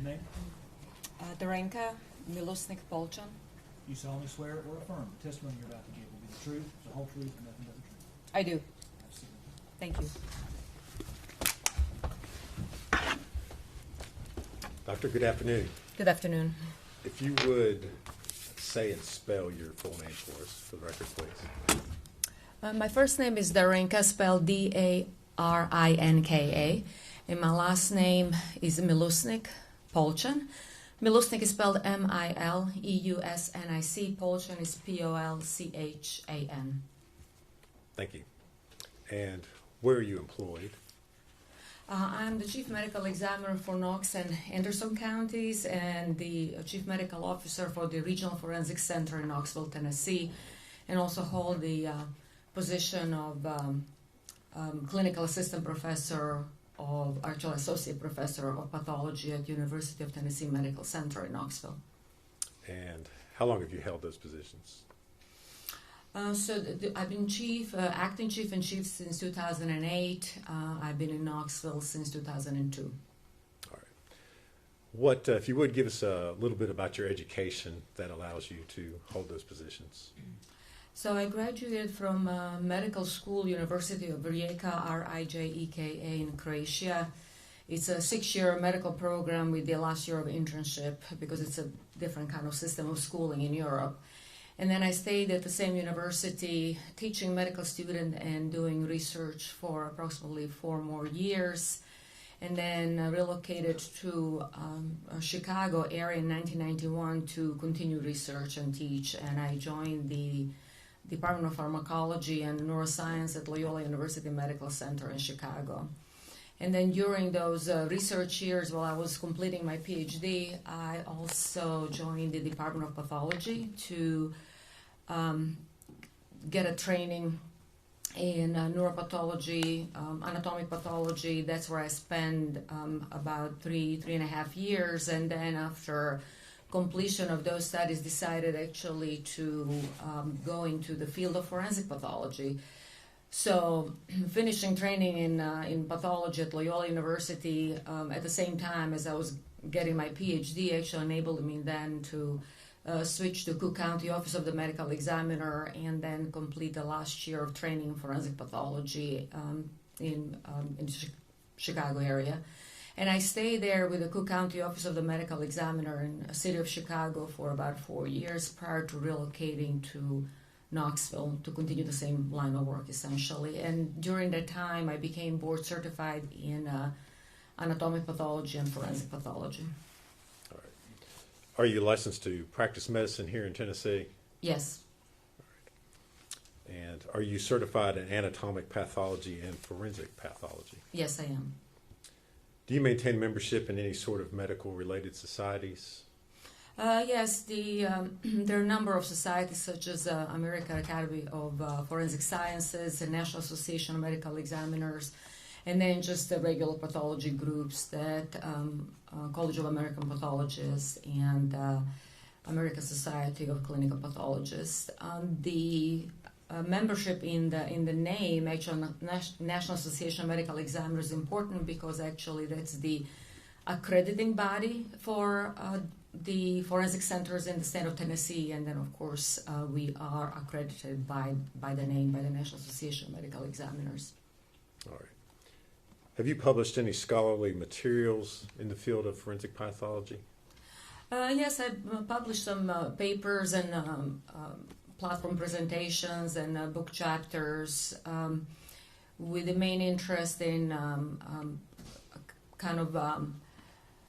your name. Darenka Milosnik Polchan. You solemnly swear or affirm the testimony you're about to give will be the truth, the whole truth, and nothing but the truth. I do. Absolutely. Thank you. Doctor, good afternoon. Good afternoon. If you would say and spell your full name for us, for the record, please. My first name is Darenka, spelled Darinka, and my last name is Milosnik Polchan. Milosnik is spelled Mileusnic. Polchan is Polchan. Thank you. And where are you employed? I'm the Chief Medical Examiner for Knox and Anderson counties and the Chief Medical Officer for the Regional Forensic Center in Knoxville, Tennessee, and also hold the position of Clinical Assistant Professor actually Associate Professor of Pathology at University of Tennessee Medical Center in Knoxville. And how long have you held those positions? I've been acting chief and chief since 2008. I've been in Knoxville since 2002. All right. What, if you would, give us a little bit about your education that allows you to hold those positions? So I graduated from medical school, University of Rijeka, Rijeka in Croatia. It's a 6-year medical program with the last year of internship because it's a different kind of system of schooling in Europe. And then I stayed at the same university teaching medical students and doing research for approximately 4 more years. And then relocated to Chicago area in 1991 to continue research and teach. And I joined the Department of Pharmacology and Neuroscience at Loyola University Medical Center in Chicago. And then during those research years, while I was completing my PhD, I also joined the Department of Pathology to get a training in neuropathology, anatomic pathology. That's where I spent about 3.5 years. And then after completion of those studies, decided actually to go into the field of forensic pathology. So finishing training in pathology at Loyola University at the same time as I was getting my PhD actually enabled me then to switch to Cook County Office of the Medical Examiner and then complete the last year of training in forensic pathology in Chicago area. And I stayed there with the Cook County Office of the Medical Examiner in the city of Chicago for about 4 years prior to relocating to Knoxville to continue the same line of work essentially. And during that time I became board certified in anatomic pathology and forensic pathology. All right. Are you licensed to practice medicine here in Tennessee? Yes. All right. And are you certified in anatomic pathology and forensic pathology? Yes, I am. Do you maintain membership in any sort of medical related societies? Yes, there are a number of societies such as American Academy of Forensic Sciences, the National Association of Medical Examiners, and then just the regular pathology groups that College of American Pathologists and American Society of Clinical Pathologists. The membership in the name, actually, National Association of Medical Examiners is important because actually that's the accrediting body for the forensic centers in the state of Tennessee, and then of course we are accredited by the name, by the National Association of Medical Examiners. All right. Have you published any scholarly materials in the field of forensic pathology? Yes, I published some papers and platform presentations and book chapters with the main interest in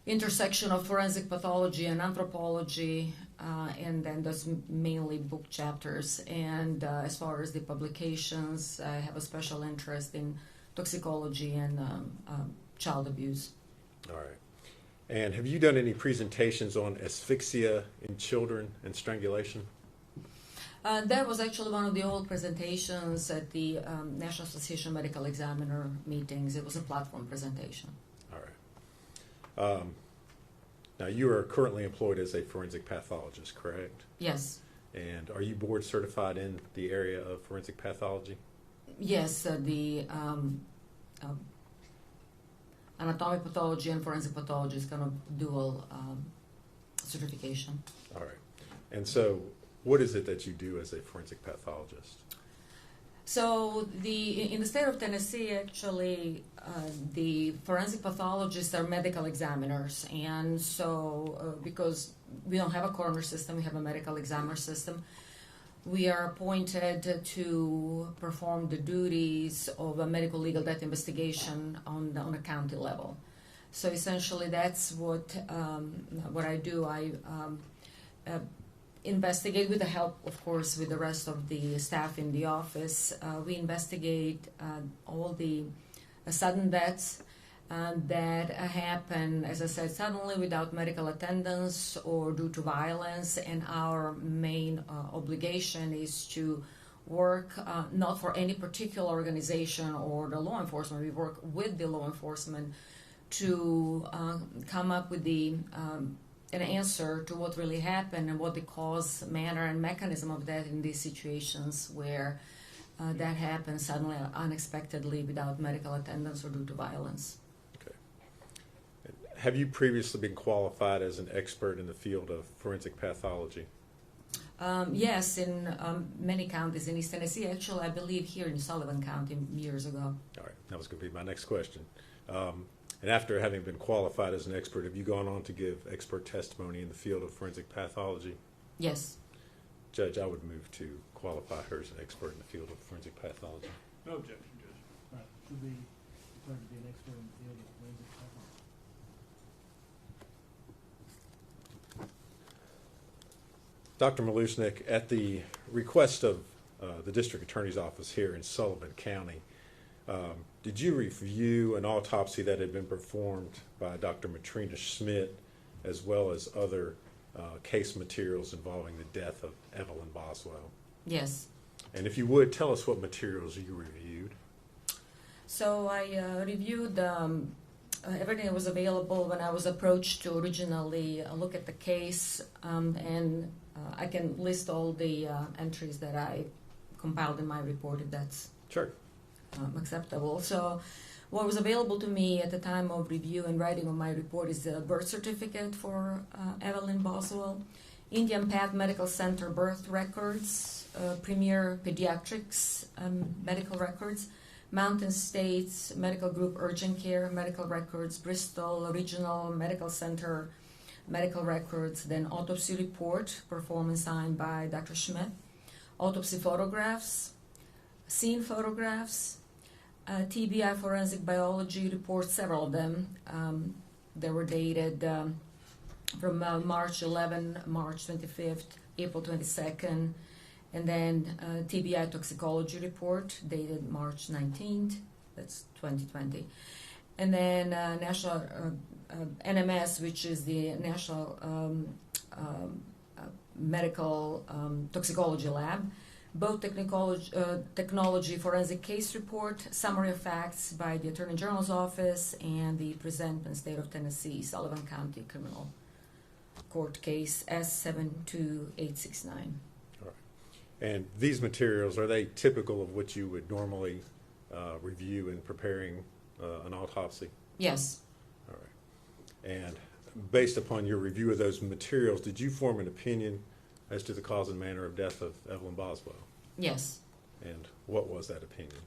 intersection of forensic pathology and anthropology, and then those mainly book chapters. And as far as the publications, I have a special interest in toxicology and child abuse. All right. And have you done any presentations on asphyxia in children and strangulation? That was actually one of the old presentations at the National Association of Medical Examiner meetings. It was a platform presentation. All right. Now, you are currently employed as a forensic pathologist, correct? Yes. And are you board certified in the area of forensic pathology? Yes, anatomic pathology and forensic pathology is kind of dual certification. All right. And so what is it that you do as a forensic pathologist? So in the state of Tennessee, actually, the forensic pathologists are medical examiners, and so because we don't have a coroner system, we have a medical examiner system. We are appointed to perform the duties of a medical legal death investigation on a county level. So essentially, that's what I do. I investigate with the help, of course, with the rest of the staff in the office. We investigate all the sudden deaths that happen, as I said, suddenly without medical attendance or due to violence. And our main obligation is to work not for any particular organization or the law enforcement. We work with the law enforcement to come up with an answer to what really happened and what the cause, manner, and mechanism of that in these situations where that happens suddenly, unexpectedly, without medical attendance or due to violence. Okay. Have you previously been qualified as an expert in the field of forensic pathology? Yes, in many counties in East Tennessee. Actually, I believe here in Sullivan County years ago. All right, that was going to be my next question. And after having been qualified as an expert, have you gone on to give expert testimony in the field of forensic pathology? Yes. Judge, I would move to qualify her as an expert in the field of forensic pathology. No objection, Judge. Right, should be declared to be an expert in the field of forensic pathology. Dr. Malusnik, at the request of the District Attorney's Office here in Sullivan County, did you review an autopsy that had been performed by Dr. Matrina Schmidt, as well as other case materials involving the death of Evelyn Boswell? Yes. And if you would, tell us what materials you reviewed. So I reviewed everything that was available when I was approached to originally look at the case, and I can list all the entries that I compiled in my report if that's Sure. acceptable. So what was available to me at the time of review and writing of my report is the birth certificate for Evelyn Boswell, Indian Path Medical Center birth records, Premier Pediatrics medical records, Mountain States Medical Group Urgent Care medical records, Bristol Regional Medical Center medical records, then autopsy report performed and signed by Dr. Schmidt, autopsy photographs, scene photographs, TBI forensic biology reports, several of them. They were dated from March 11, March 25th, April 22nd, and then TBI toxicology report dated March 19th, that's 2020. And then National NMS, which is the National Medical Toxicology Lab, both technology forensic case report, summary of facts by the Attorney General's Office, and the presentment State of Tennessee, Sullivan County Criminal Court case S72869. All right. And these materials, are they typical of what you would normally review in preparing an autopsy? Yes. All right. And based upon your review of those materials, did you form an opinion as to the cause and manner of death of Evelyn Boswell? Yes. And what was that opinion?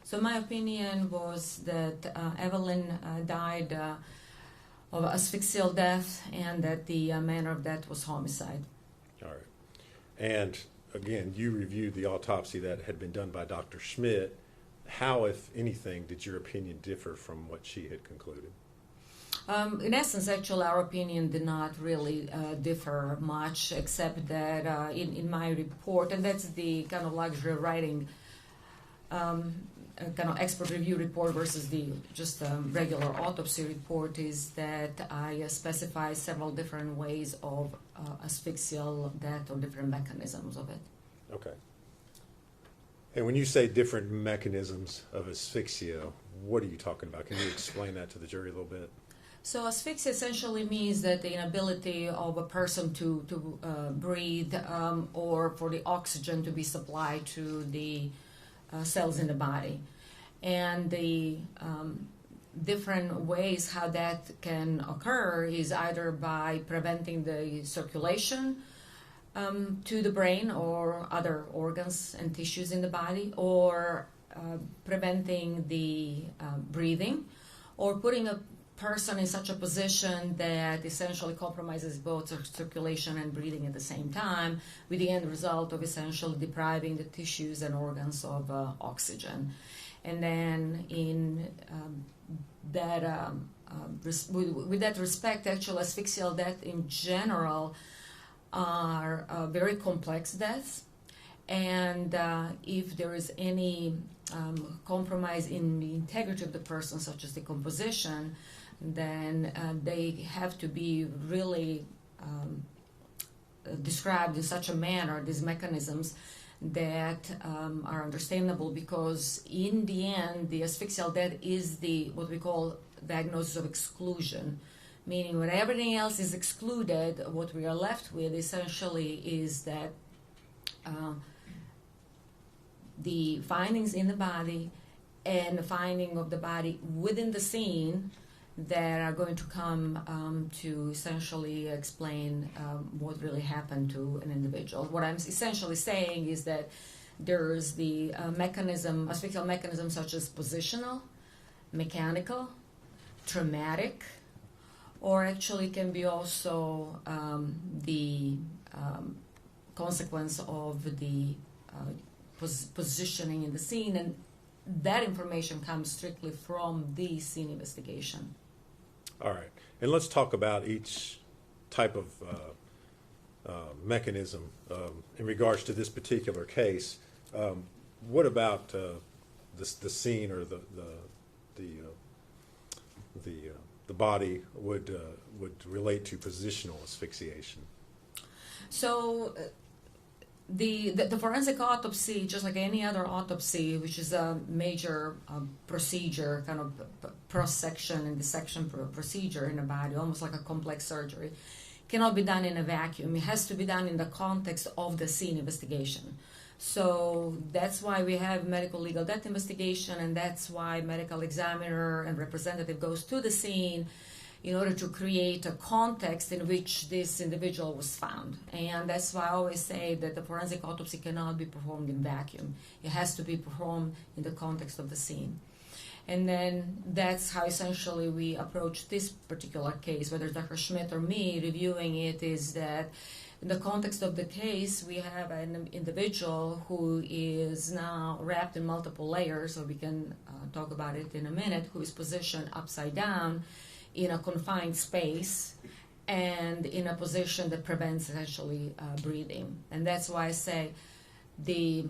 So my opinion was that Evelyn died of asphyxial death, and that the manner of death was homicide. All right. And again, you reviewed the autopsy that had been done by Dr. Schmidt. How, if anything, did your opinion differ from what she had concluded? In essence, actually, our opinion did not really differ much, except that in my report, and that's the kind of luxury of writing kind of expert review report versus the just regular autopsy report, is that I specify several different ways of asphyxial death or different mechanisms of it. Okay. And when you say different mechanisms of asphyxia, what are you talking about? Can you explain that to the jury a little bit? So asphyxia essentially means that the inability of a person to breathe or for the oxygen to be supplied to the cells in the body. And the different ways how that can occur is either by preventing the circulation to the brain or other organs and tissues in the body, or preventing the breathing, or putting a person in such a position that essentially compromises both circulation and breathing at the same time, with the end result of essentially depriving the tissues and organs of oxygen. And then in with that respect, actual asphyxial death in general are very complex deaths, and if there is any compromise in the integrity of the person, such as decomposition, then they have to be really described in such a manner, these mechanisms, that are understandable, because in the end, the asphyxial death is what we call diagnosis of exclusion, meaning when everything else is excluded, what we are left with essentially is that the findings in the body and the finding of the body within the scene that are going to come to essentially explain what really happened to an individual. What I'm essentially saying is that there's the asphyxial mechanism such as positional, mechanical, traumatic, or actually can be also the consequence of the positioning in the scene, and that information comes strictly from the scene investigation. All right, and let's talk about each type of mechanism in regards to this particular case. What about the scene or the body would relate to positional asphyxiation? So the forensic autopsy, just like any other autopsy, which is a major procedure, kind of cross-section and dissection procedure in the body, almost like a complex surgery, cannot be done in a vacuum. It has to be done in the context of the scene investigation. So that's why we have medical legal death investigation, and that's why medical examiner and representative goes to the scene in order to create a context in which this individual was found. And that's why I always say that the forensic autopsy cannot be performed in vacuum. It has to be performed in the context of the scene. And then that's how essentially we approach this particular case, whether it's Dr. Schmidt or me reviewing it, is that in the context of the case, we have an individual who is now wrapped in multiple layers, so we can talk about it in a minute, who is positioned upside down in a confined space and in a position that prevents essentially breathing. And that's why I say the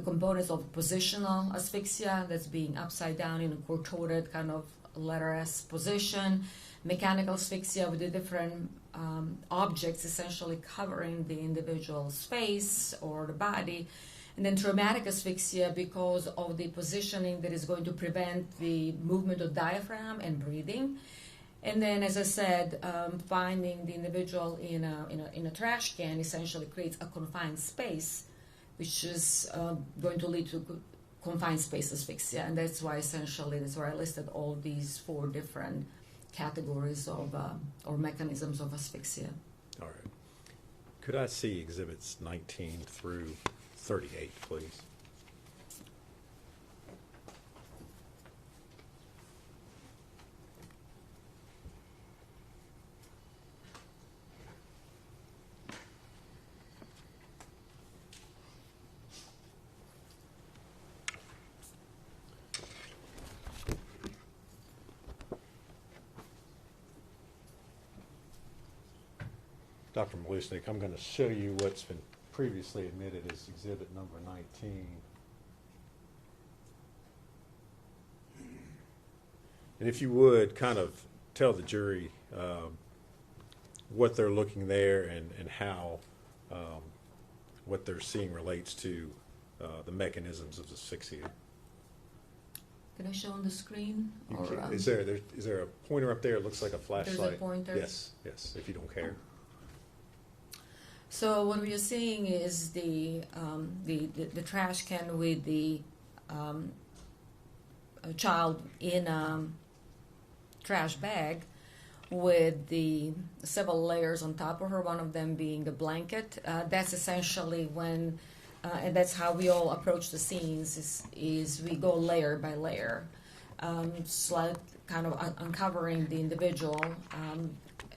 components of positional asphyxia, that's being upside down in a contorted kind of letter S position, mechanical asphyxia with the different objects essentially covering the individual's face or the body, and then traumatic asphyxia because of the positioning that is going to prevent the movement of diaphragm and breathing. And then, as I said, finding the individual in a trash can essentially creates a confined space, which is going to lead to confined space asphyxia. And that's why essentially, that's where I listed all these 4 different categories of or mechanisms of asphyxia. All right. Could I see exhibits 19 through 38, please? Dr. Malusnik, I'm going to show you what's been previously admitted as exhibit number 19. And if you would, kind of tell the jury what they're looking there and how what they're seeing relates to the mechanisms of asphyxia. Can I show on the screen? Is there a pointer up there? It looks like a flashlight. There's a pointer? Yes, if you don't care. So what we are seeing is the trash can with the child in trash bag with the several layers on top of her, one of them being a blanket. That's essentially when, and that's how we all approach the scenes, is we go layer by layer, slight kind of uncovering the individual,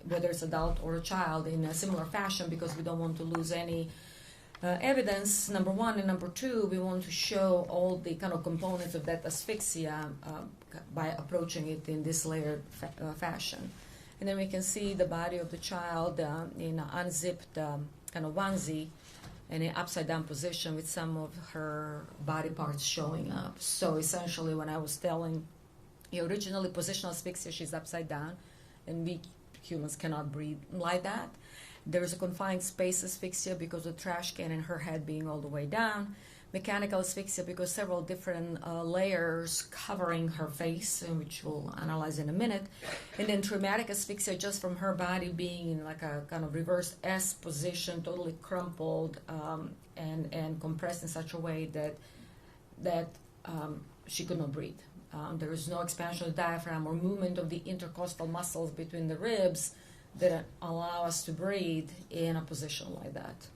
whether it's adult or a child, in a similar fashion, because we don't want to lose any evidence, number one, and number two, we want to show all the kind of components of that asphyxia by approaching it in this layered fashion. And then we can see the body of the child in an unzipped kind of onesie in an upside down position with some of her body parts showing up. So essentially, when I was telling you originally positional asphyxia, she's upside down, and we humans cannot breathe like that. There is a confined space asphyxia because of the trash can and her head being all the way down. Mechanical asphyxia because several different layers covering her face, which we'll analyze in a minute. And then traumatic asphyxia just from her body being in like a kind of reverse S position, totally crumpled and compressed in such a way that she could not breathe. There is no expansion of the diaphragm or movement of the intercostal muscles between the ribs that allow us to breathe in a position like that.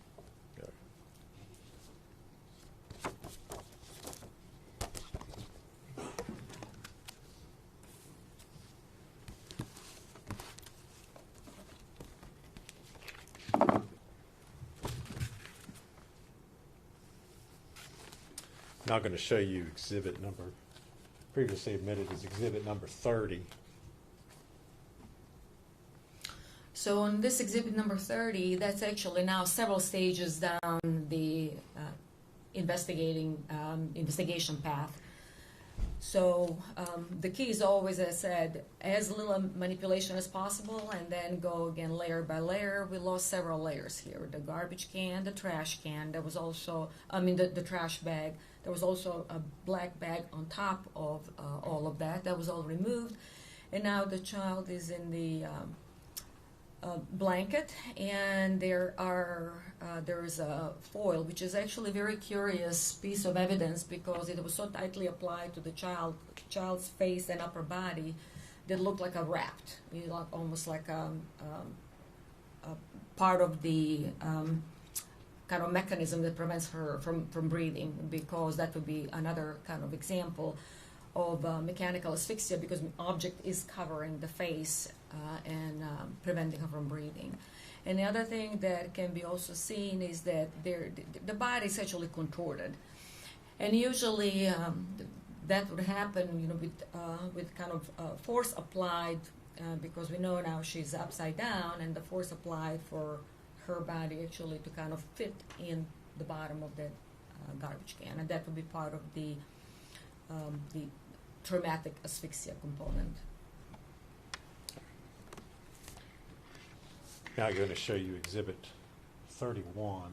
Now I'm going to show you exhibit number, previously admitted as exhibit number 30. So on this exhibit number 30, that's actually now several stages down the investigation path. So the key is always, as I said, as little manipulation as possible, and then go again layer by layer. We lost several layers here. The garbage can, the trash can, there was also, the trash bag. There was also a black bag on top of all of that. That was all removed. And now the child is in the blanket, and there is a foil, which is actually a very curious piece of evidence because it was so tightly applied to the child's face and upper body that looked like a wrapped, almost like a part of the kind of mechanism that prevents her from breathing, because that would be another kind of example of mechanical asphyxia because the object is covering the face and preventing her from breathing. And the other thing that can be also seen is that the body is actually contorted, and usually that would happen, with kind of force applied because we know now she's upside down, and the force applied for her body actually to kind of fit in the bottom of the garbage can, and that would be part of the traumatic asphyxia component. Now I'm going to show you exhibit 31.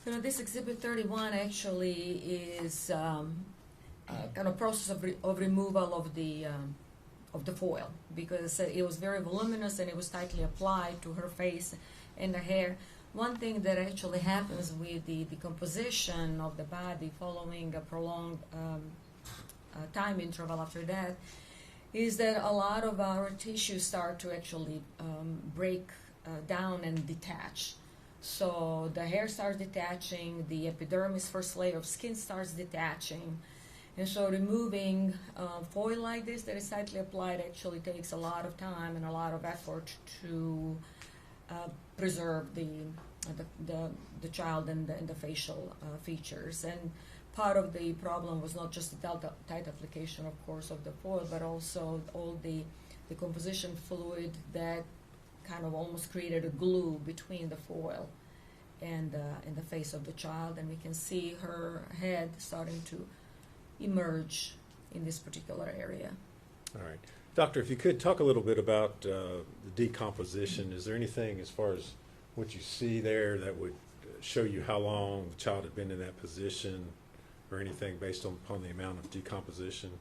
This exhibit 31 actually is kind of process of removal of the foil, because it was very voluminous and it was tightly applied to her face and the hair. One thing that actually happens with the decomposition of the body following a prolonged time interval after that is that a lot of our tissues start to actually break down and detach. So the hair starts detaching, the epidermis, first layer of skin, starts detaching. And so removing foil like this that is tightly applied actually takes a lot of time and a lot of effort to preserve the child and the facial features. And part of the problem was not just the tight application, of course, of the foil, but also all the composition fluid that kind of almost created a glue between the foil and the face of the child. And we can see her head starting to emerge in this particular area. All right. Doctor, if you could talk a little bit about the decomposition. Is there anything as far as what you see there that would show you how long the child had been in that position, or anything based upon the amount of decomposition?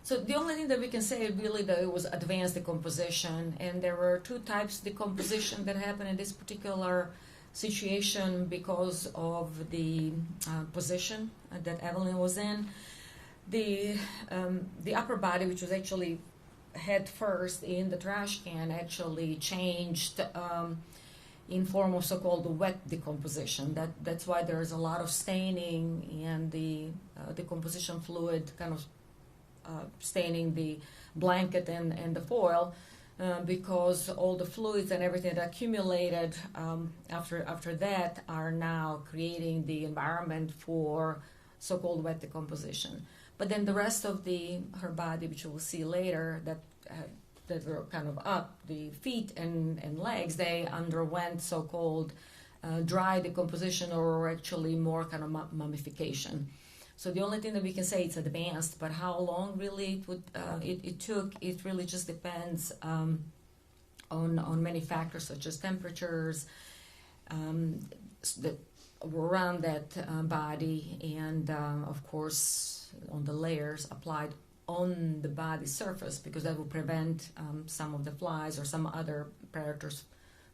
So the only thing that we can say really that it was advanced decomposition, and there were two types of decomposition that happened in this particular situation because of the position that Evelyn was in. The upper body, which was actually head first in the trash can, actually changed in form of so-called wet decomposition. That's why there's a lot of staining and the decomposition fluid kind of staining the blanket and the foil. Because all the fluids and everything that accumulated after that are now creating the environment for so-called wet decomposition. But then the rest of her body, which we'll see later, that were kind of up, the feet and legs, they underwent so-called dry decomposition, or actually more kind of mummification. So the only thing that we can say it's advanced, but how long really it took, it really just depends on many factors such as temperatures that were around that body, and of course on the layers applied on the body surface, because that will prevent some of the flies or some other predators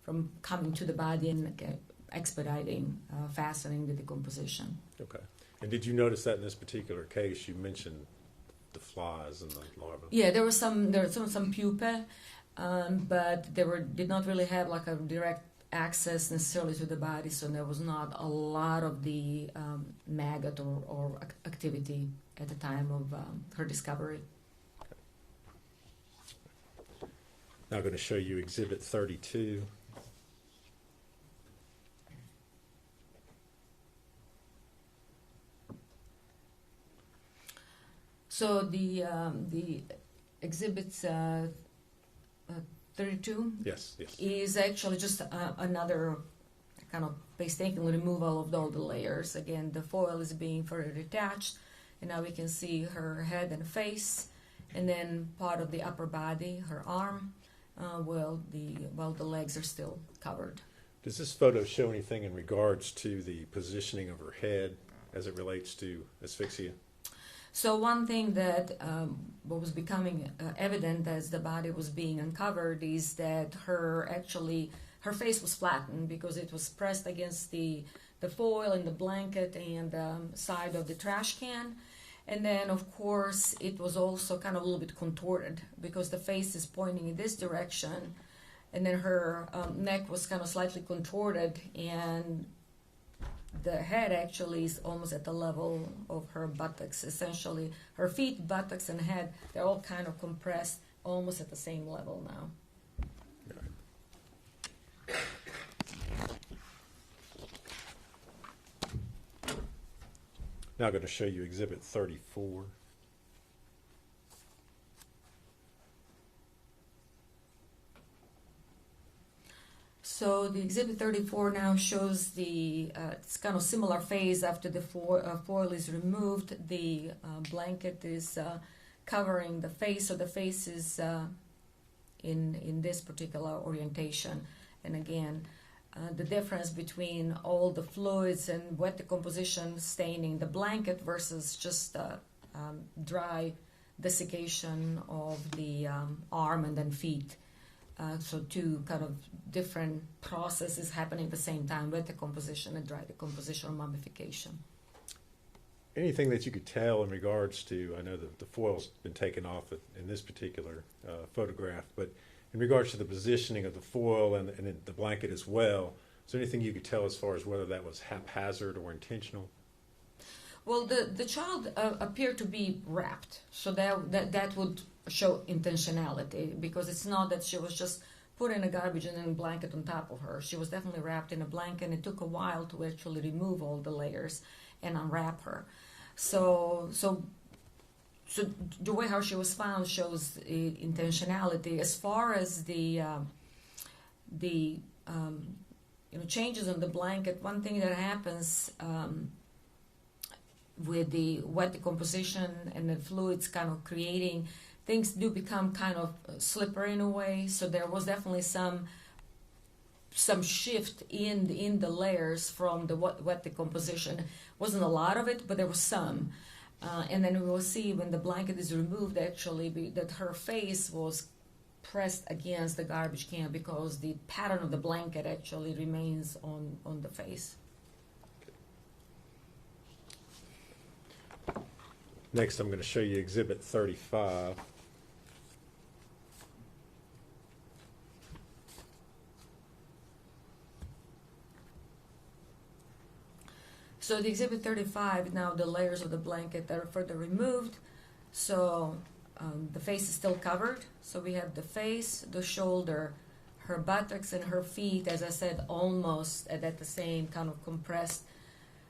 from coming to the body and expediting, fastening the decomposition. Okay. And did you notice that in this particular case, you mentioned the flies and the larvae? Yeah, there was some pupae, but they did not really have like a direct access necessarily to the body, so there was not a lot of the maggot or activity at the time of her discovery. Okay. Now I'm going to show you Exhibit 32. So the exhibits 32 Yes. is actually just another kind of painstakingly removal of all the layers. Again, the foil is being further detached, and now we can see her head and face, and then part of the upper body, her arm, while the legs are still covered. Does this photo show anything in regards to the positioning of her head as it relates to asphyxia? So one thing that what was becoming evident as the body was being uncovered is that her face was flattened because it was pressed against the foil and the blanket and side of the trash can. And then, of course, it was also kind of a little bit contorted because the face is pointing in this direction, and then her neck was kind of slightly contorted, and the head actually is almost at the level of her buttocks. Essentially, her feet, buttocks, and head, they're all kind of compressed almost at the same level now. Now I'm going to show you Exhibit 34. So the Exhibit 34 now shows it's kind of similar phase after the foil is removed. The blanket is covering the face, so the face is in this particular orientation. And again, the difference between all the fluids and wet decomposition staining the blanket versus just dry desiccation of the arm and then feet. So two kind of different processes happening at the same time, wet decomposition and dry decomposition or mummification. Anything that you could tell in regards to, I know that the foil's been taken off in this particular photograph, but in regards to the positioning of the foil and the blanket as well, is there anything you could tell as far as whether that was haphazard or intentional? Well, the child appeared to be wrapped, so that would show intentionality, because it's not that she was just put in a garbage and then a blanket on top of her. She was definitely wrapped in a blanket, and it took a while to actually remove all the layers and unwrap her. So the way how she was found shows intentionality. As far as the changes on the blanket, one thing that happens with the wet decomposition and the fluids kind of creating, things do become kind of slippery in a way. So there was definitely some shift in the layers from the wet decomposition. Wasn't a lot of it, but there was some. And then we will see when the blanket is removed, actually, that her face was pressed against the garbage can because the pattern of the blanket actually remains on the face. Next, I'm going to show you Exhibit 35. So the Exhibit 35, now the layers of the blanket are further removed. So the face is still covered. So we have the face, the shoulder, her buttocks, and her feet, as I said, almost at the same kind of compressed,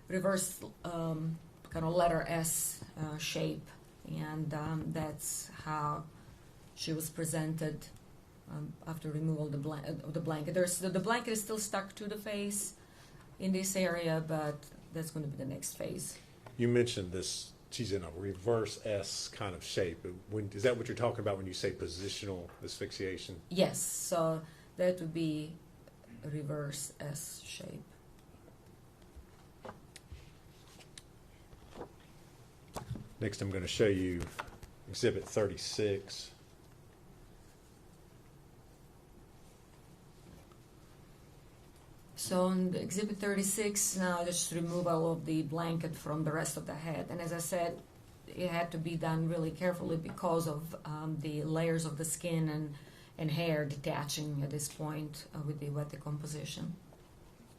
reverse kind of letter S shape. And that's how she was presented after removal of the blanket. The blanket is still stuck to the face in this area, but that's going to be the next phase. You mentioned this, she's in a reverse S kind of shape. Is that what you're talking about when you say positional asphyxiation? Yes, so that would be a reverse S shape. Next, I'm going to show you Exhibit 36. So on Exhibit 36, now just removal of the blanket from the rest of the head. And as I said, it had to be done really carefully because of the layers of the skin and hair detaching at this point with the wet decomposition.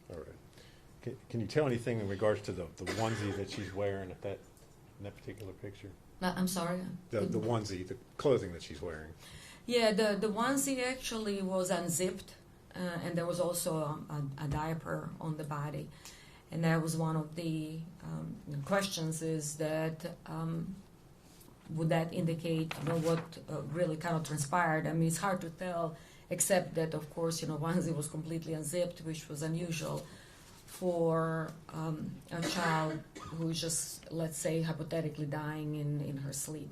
All right. Can you tell anything in regards to the onesie that she's wearing in that particular picture? I'm sorry? The onesie, the clothing that she's wearing. Yeah, the onesie actually was unzipped. And there was also a diaper on the body. And that was one of the questions is that would that indicate what really kind of transpired? I mean, it's hard to tell, except that, of course, onesie was completely unzipped, which was unusual for a child who's just, let's say, hypothetically dying in her sleep.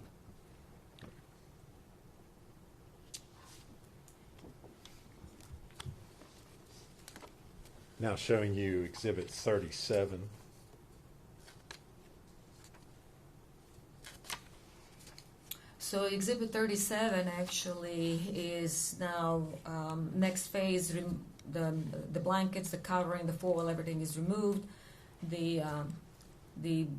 Now showing you Exhibit 37. So Exhibit 37 actually is now next phase. The blankets, the covering, the foil, everything is removed. The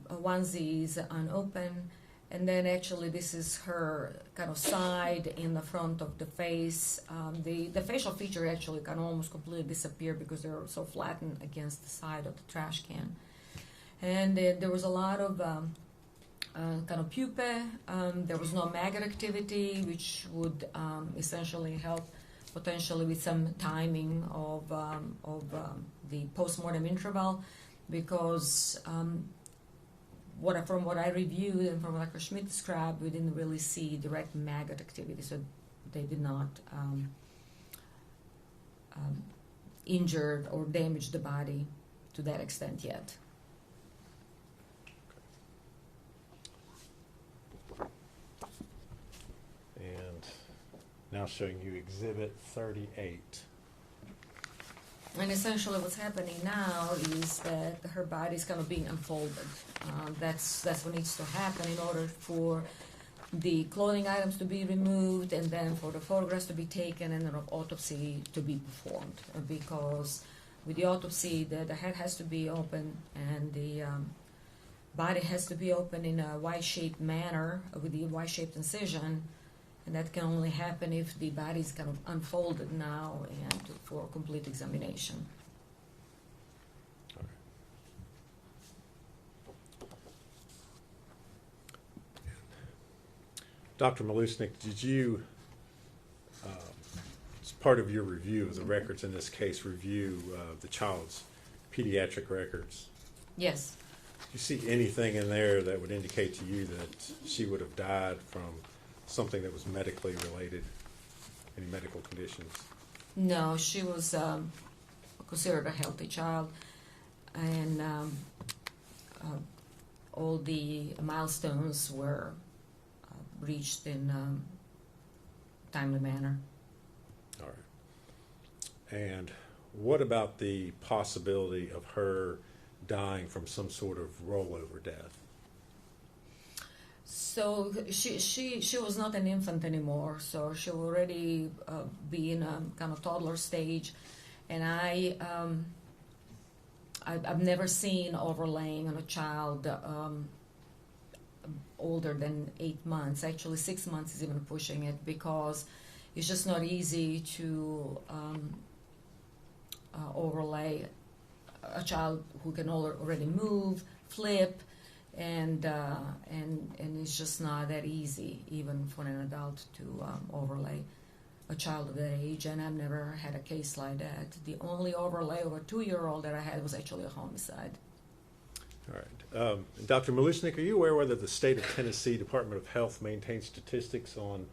onesie is unopened. And then actually this is her kind of side in the front of the face. The facial feature actually can almost completely disappear because they're so flattened against the side of the trash can. And there was a lot of kind of pupae. There was no maggot activity, which would essentially help potentially with some timing of the postmortem interval, because from what I reviewed and from what Dr. Schmidt described, we didn't really see direct maggot activity, so they did not injure or damage the body to that extent yet. And now showing you Exhibit 38. And essentially what's happening now is that her body is kind of being unfolded. That's what needs to happen in order for the clothing items to be removed and then for the photographs to be taken and an autopsy to be performed. Because with the autopsy, the head has to be open and the body has to be open in a Y-shaped manner with the Y-shaped incision. And that can only happen if the body is kind of unfolded now and for complete examination. All right. Dr. Malusnik, did you, as part of your review of the records in this case, review the child's pediatric records? Yes. Do you see anything in there that would indicate to you that she would have died from something that was medically related, any medical conditions? No, she was considered a healthy child, and all the milestones were reached in timely manner. All right. And what about the possibility of her dying from some sort of rollover death? So she was not an infant anymore, so she would already be in a kind of toddler stage, and I've never seen overlaying on a child older than 8 months. Actually, 6 months is even pushing it, because it's just not easy to overlay a child who can already move, flip, and it's just not that easy, even for an adult, to overlay a child of that age. And I've never had a case like that. The only overlay of a 2-year-old that I had was actually a homicide. All right. Dr. Malushnik, are you aware whether the state of Tennessee Department of Health maintains statistics on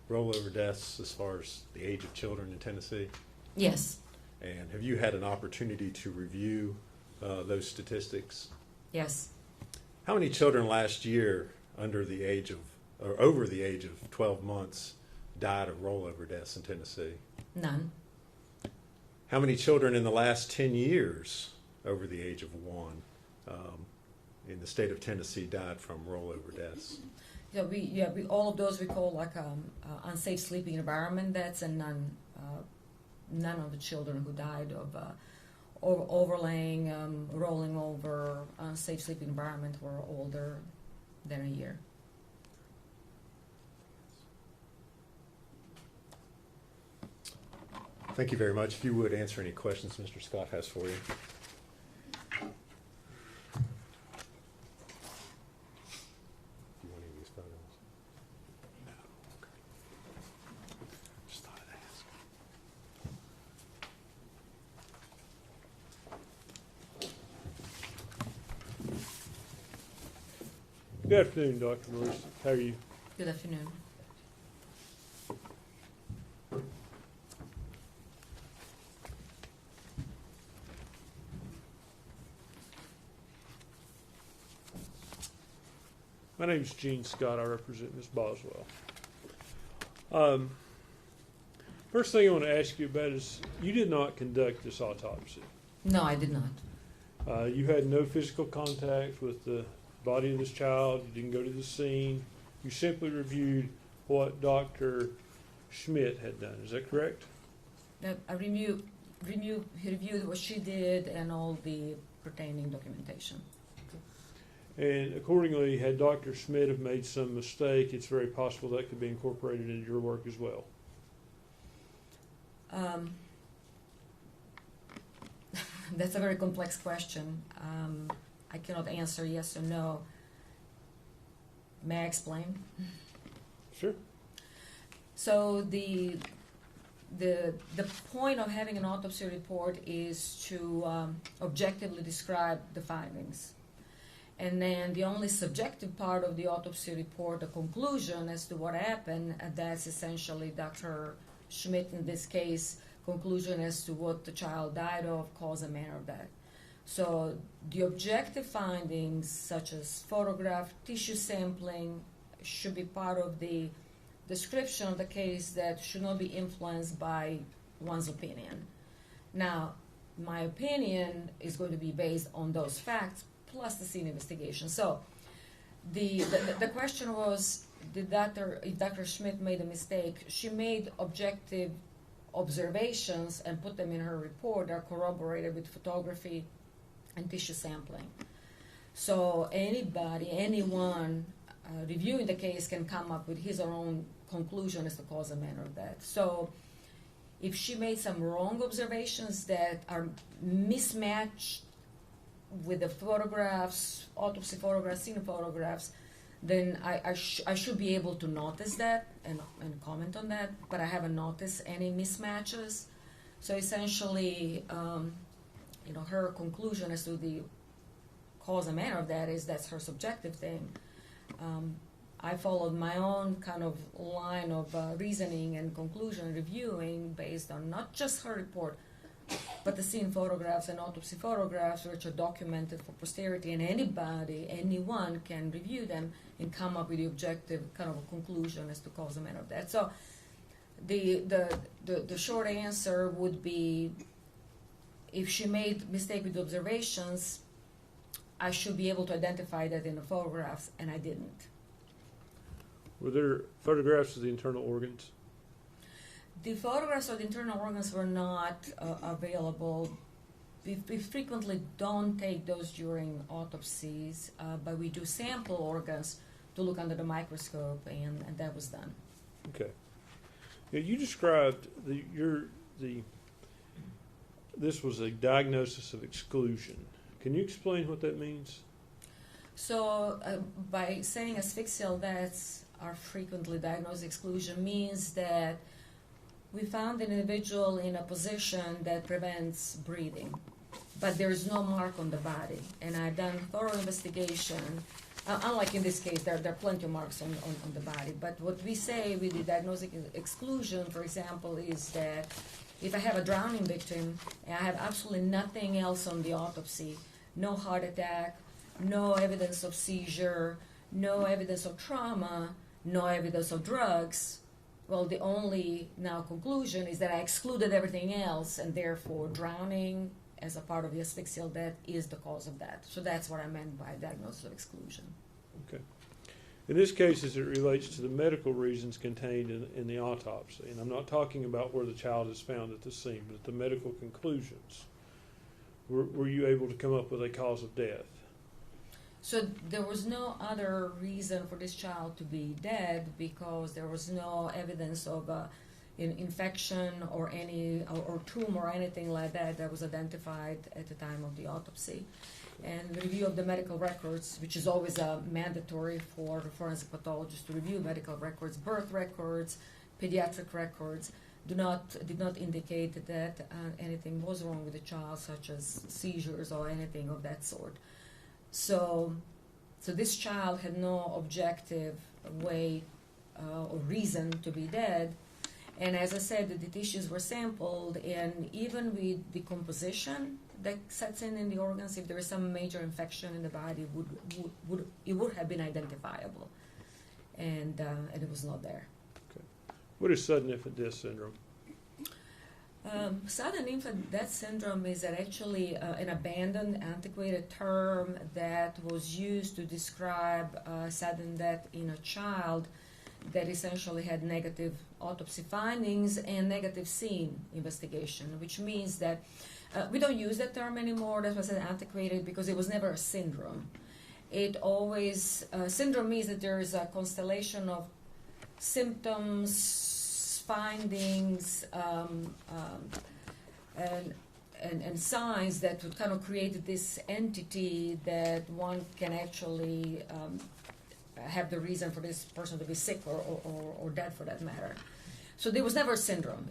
rollover deaths as far as the age of children in Tennessee? Yes. And have you had an opportunity to review those statistics? Yes. How many children last year under the age of, or over the age of 12 months died of rollover deaths in Tennessee? None. How many children in the last 10 years over the age of 1 in the state of Tennessee died from rollover deaths? We all of those we call like unsafe sleeping environment. That's a none of the children who died of overlaying, rolling over, unsafe sleeping environment were older than a year. Thank you very much. If you would answer any questions Mr. Scott has for you. Do you want any of these photos? No. Okay. Just thought I'd ask. Good afternoon, Dr. Lewis. How are you? Good afternoon. My name is Gene Scott. I represent Ms. Boswell. First thing I want to ask you about is you did not conduct this autopsy. No, I did not. You had no physical contact with the body of this child. You didn't go to the scene. You simply reviewed what Dr. Schmidt had done. Is that correct? I reviewed what she did and all the pertaining documentation. And accordingly, had Dr. Schmidt have made some mistake, it's very possible that could be incorporated into your work as well. That's a very complex question. I cannot answer yes or no. May I explain? Sure. So the point of having an autopsy report is to objectively describe the findings. And then the only subjective part of the autopsy report, the conclusion as to what happened, that's essentially Dr. Schmidt, in this case, conclusion as to what the child died of, cause and manner of death. So the objective findings, such as photograph, tissue sampling, should be part of the description of the case that should not be influenced by one's opinion. Now, my opinion is going to be based on those facts plus the scene investigation. So the question was, if Dr. Schmidt made a mistake, she made objective observations and put them in her report that are corroborated with photography and tissue sampling. So anyone reviewing the case can come up with his or her own conclusion as to cause and manner of death. So if she made some wrong observations that are mismatched with the photographs, autopsy photographs, scene photographs, then I should be able to notice that and comment on that, but I haven't noticed any mismatches. So essentially, her conclusion as to the cause and manner of that is that's her subjective thing. I followed my own kind of line of reasoning and conclusion reviewing based on not just her report, but the scene photographs and autopsy photographs, which are documented for posterity, and anyone can review them and come up with the objective kind of a conclusion as to cause and manner of that. So the short answer would be, if she made mistake with observations, I should be able to identify that in the photographs, and I didn't. Were there photographs of the internal organs? The photographs of the internal organs were not available. We frequently don't take those during autopsies, but we do sample organs to look under the microscope, and that was done. Okay. Now, you described this was a diagnosis of exclusion. Can you explain what that means? So by saying asphyxial deaths are frequently diagnosed exclusion means that we found an individual in a position that prevents breathing, but there is no mark on the body. And I've done thorough investigation. Unlike in this case, there are plenty of marks on the body. But what we say with the diagnostic exclusion, for example, is that if I have a drowning victim and I have absolutely nothing else on the autopsy, no heart attack, no evidence of seizure, no evidence of trauma, no evidence of drugs, well, the only now conclusion is that I excluded everything else, and therefore drowning as a part of the asphyxial death is the cause of that. So that's what I meant by diagnosis of exclusion. Okay. In this case, as it relates to the medical reasons contained in the autopsy, and I'm not talking about where the child is found at the scene, but the medical conclusions, were you able to come up with a cause of death? So there was no other reason for this child to be dead because there was no evidence of infection or any or tumor or anything like that was identified at the time of the autopsy. And review of the medical records, which is always mandatory for the forensic pathologist to review medical records, birth records, pediatric records, did not indicate that anything was wrong with the child, such as seizures or anything of that sort. So this child had no objective way or reason to be dead. And as I said, the tissues were sampled, and even with decomposition that sets in the organs, if there is some major infection in the body, it would have been identifiable, and it was not there. Okay. What is sudden infant death syndrome? Sudden infant death syndrome is actually an abandoned, antiquated term that was used to describe sudden death in a child that essentially had negative autopsy findings and negative scene investigation, which means that we don't use that term anymore. That was antiquated because it was never a syndrome. It always, syndrome means that there is a constellation of symptoms, findings, and signs that would kind of create this entity that one can actually have the reason for this person to be sick or dead for that matter. So there was never a syndrome.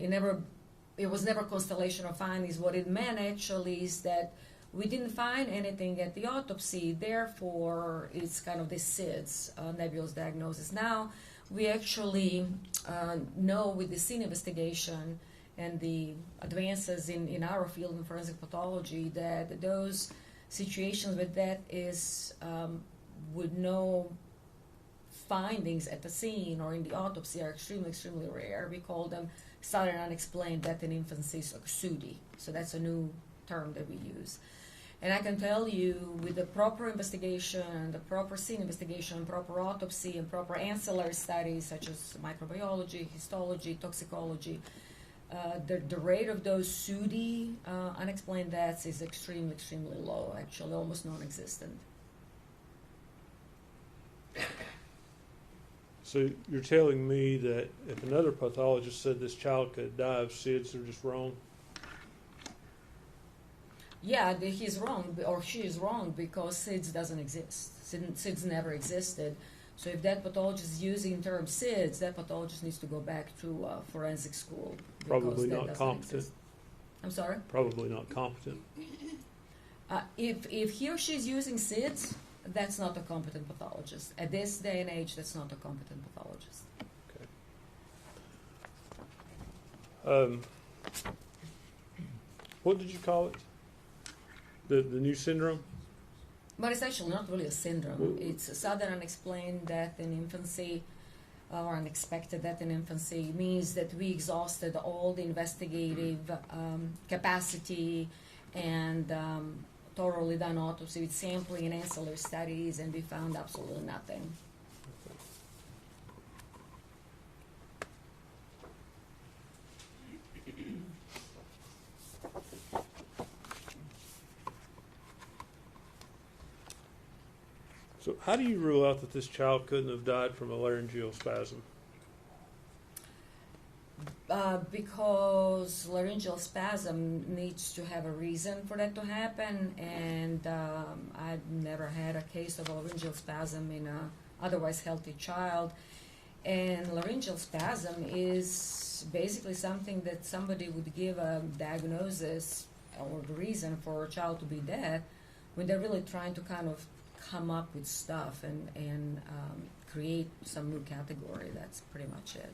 It was never a constellation of findings. What it meant actually is that we didn't find anything at the autopsy, therefore it's kind of this SIDS, nebulous diagnosis. Now we actually know with the scene investigation and the advances in our field in forensic pathology that those situations where death is with no findings at the scene or in the autopsy are extremely, extremely rare. We call them sudden unexplained death in infancy, so SUDI. So that's a new term that we use. And I can tell you with the proper investigation, the proper scene investigation, proper autopsy, and proper ancillary studies such as microbiology, histology, toxicology, the rate of those SUDI unexplained deaths is extremely, extremely low, actually almost non-existent. So you're telling me that if another pathologist said this child could die of SIDS, they're just wrong? Yeah, he's wrong, or she is wrong, because SIDS doesn't exist. SIDS never existed. So if that pathologist is using the term SIDS, that pathologist needs to go back to forensic school. Probably not competent. Exist. I'm sorry? Probably not competent. If he or she is using SIDS, that's not a competent pathologist. At this day and age, that's not a competent pathologist. Okay. What did you call it? The new syndrome? But it's actually not really a syndrome. It's a sudden unexplained death in infancy or unexpected death in infancy. It means that we exhausted all the investigative capacity and thoroughly done autopsy with sampling and ancillary studies, and we found absolutely nothing. So how do you rule out that this child couldn't have died from a laryngeal spasm? Because laryngeal spasm needs to have a reason for that to happen, and I've never had a case of a laryngeal spasm in a otherwise healthy child. And laryngeal spasm is basically something that somebody would give a diagnosis or the reason for a child to be dead when they're really trying to kind of come up with stuff and create some new category. That's pretty much it.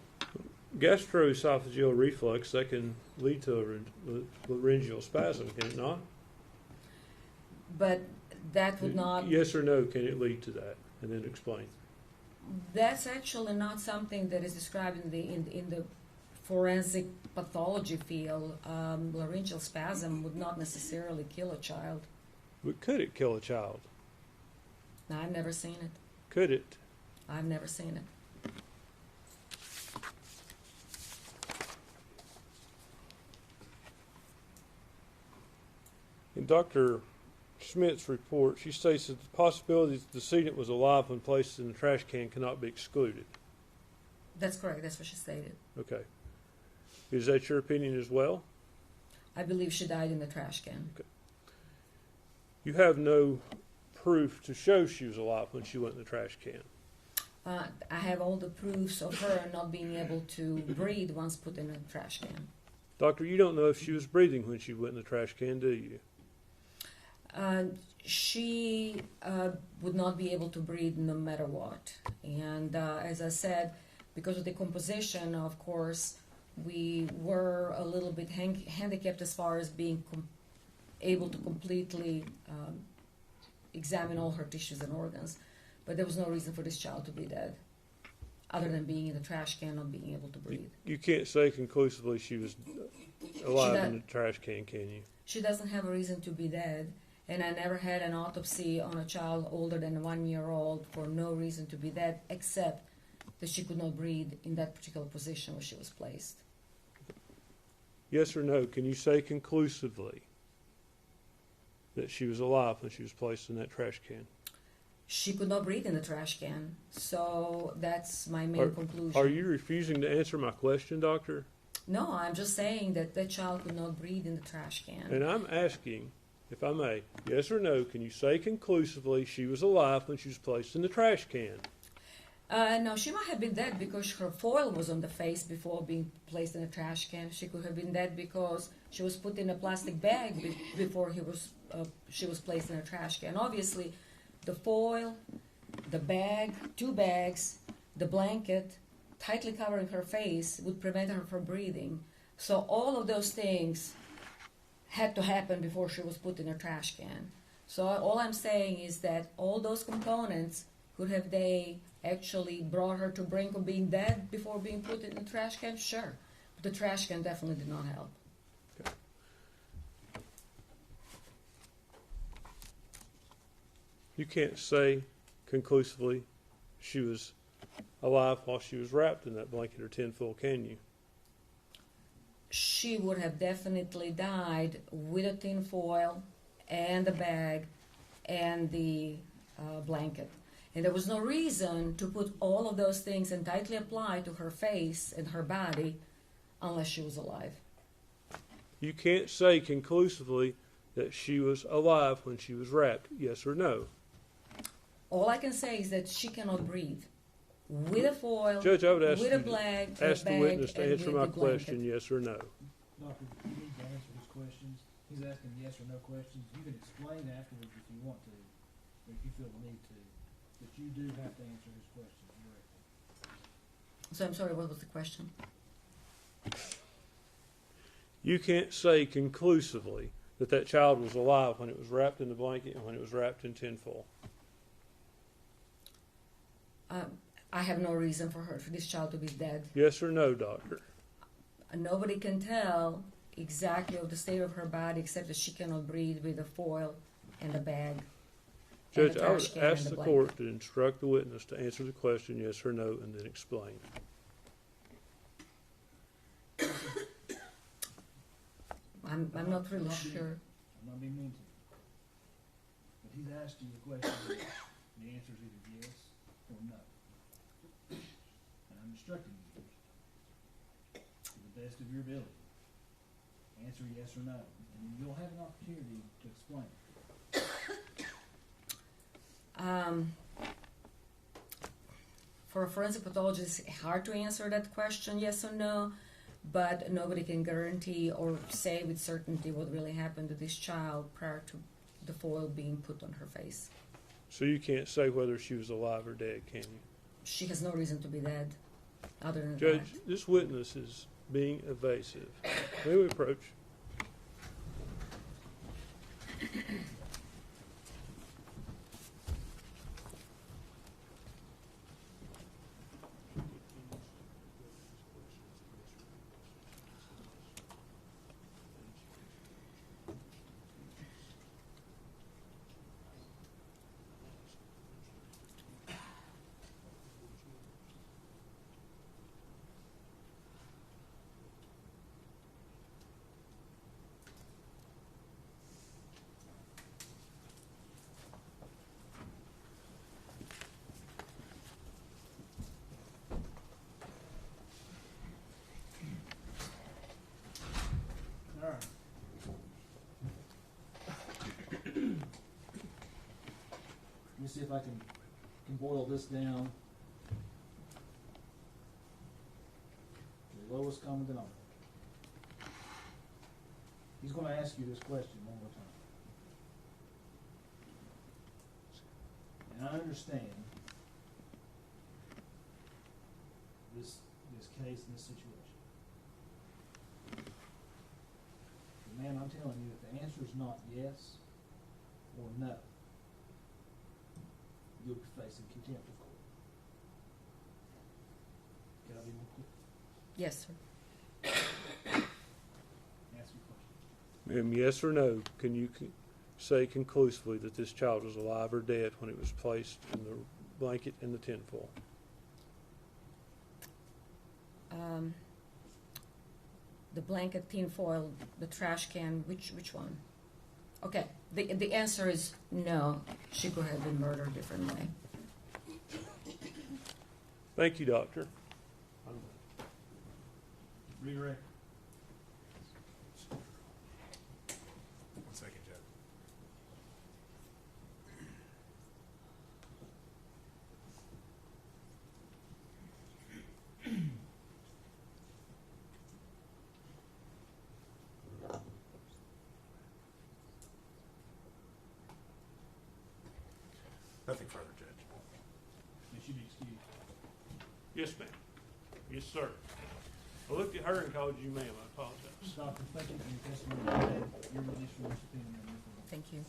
Gastroesophageal reflux, that can lead to a laryngeal spasm, can it not? But that would not... Yes or no, can it lead to that? And then explain. That's actually not something that is described in the forensic pathology field. Laryngeal spasm would not necessarily kill a child. But could it kill a child? No, I've never seen it. Could it? I've never seen it. In Dr. Schmidt's report, she states that the possibility that the decedent was alive when placed in the trash can cannot be excluded. That's correct. That's what she stated. Okay. Is that your opinion as well? I believe she died in the trash can. Okay. You have no proof to show she was alive when she went in the trash can. I have all the proofs of her not being able to breathe once put in a trash can. Doctor, you don't know if she was breathing when she went in the trash can, do you? She would not be able to breathe no matter what. And as I said, because of decomposition, of course, we were a little bit handicapped as far as being able to completely examine all her tissues and organs. But there was no reason for this child to be dead, other than being in the trash can, not being able to breathe. You can't say conclusively she was alive in the trash can you? She doesn't have a reason to be dead, and I never had an autopsy on a child older than 1 year old for no reason to be dead, except that she could not breathe in that particular position where she was placed. Yes or no, can you say conclusively that she was alive when she was placed in that trash can? She could not breathe in the trash can, so that's my main conclusion. Are you refusing to answer my question, doctor? No, I'm just saying that that child could not breathe in the trash can. And I'm asking, if I may, yes or no, can you say conclusively she was alive when she was placed in the trash can? No, she might have been dead because her foil was on the face before being placed in a trash can. She could have been dead because she was put in a plastic bag before she was placed in a trash can. Obviously, the foil, the bag, 2 bags, the blanket, tightly covering her face would prevent her from breathing. So all of those things had to happen before she was put in a trash can. So all I'm saying is that all those components, could have they actually brought her to brink of being dead before being put in the trash can? Sure. But the trash can definitely did not help. Okay. You can't say conclusively she was alive while she was wrapped in that blanket or tinfoil, can you? She would have definitely died with a tinfoil and the bag and the blanket. And there was no reason to put all of those things and tightly apply to her face and her body unless she was alive. You can't say conclusively that she was alive when she was wrapped, yes or no? All I can say is that she cannot breathe. With a foil, Judge, I would ask with you a bag, ask the bag, witness to and answer with my the blanket. question, yes or no. Doctor, you need to answer his questions. He's asking yes or no questions. You can explain afterwards if you want to, or if you feel the need to. But you do have to answer his questions directly. So I'm sorry, what was the question? You can't say conclusively that that child was alive when it was wrapped in the blanket and when it was wrapped in tinfoil. I have no reason for this child to be dead. Yes or no, doctor? Nobody can tell exactly of the state of her body except that she cannot breathe with the foil and the bag. Judge, the I would trash can ask and the the court to instruct the witness to answer the question yes or no and then explain. I'm not really sure. I'm not being mean to you. But he's asked you the question. The answer is either yes or no. And I'm instructing you to the best of your ability. Answer yes or no, and then you'll have an opportunity to explain. For a forensic pathologist, it's hard to answer that question, yes or no, but nobody can guarantee or say with certainty what really happened to this child prior to the foil being put on her face. So you can't say whether she was alive or dead, can you? She has no reason to be dead, other than Judge, that. this witness is being evasive. May we approach? All right. Let me see if I can boil this down to the lowest common denominator. He's going to ask you this question one more time. And I understand this case and this situation. But man, I'm telling you, if the answer is not yes or no, you'll be facing contempt of court. Can I be more clear? Yes, sir. Ask your question. Ma'am, yes or no, can you say conclusively that this child was alive or dead when it was placed in the blanket and the tinfoil? The blanket, tinfoil, the trash can, which one? Okay, the answer is no. She could have been murdered differently. Thank you, doctor. Redirect. One second, Judge. Nothing further, Judge. They should be excused. Yes, ma'am. Yes, sir. I looked at her and called you ma'am. I apologize. Doctor, thank you for your testimony today. You're released from your subpoena. Thank you.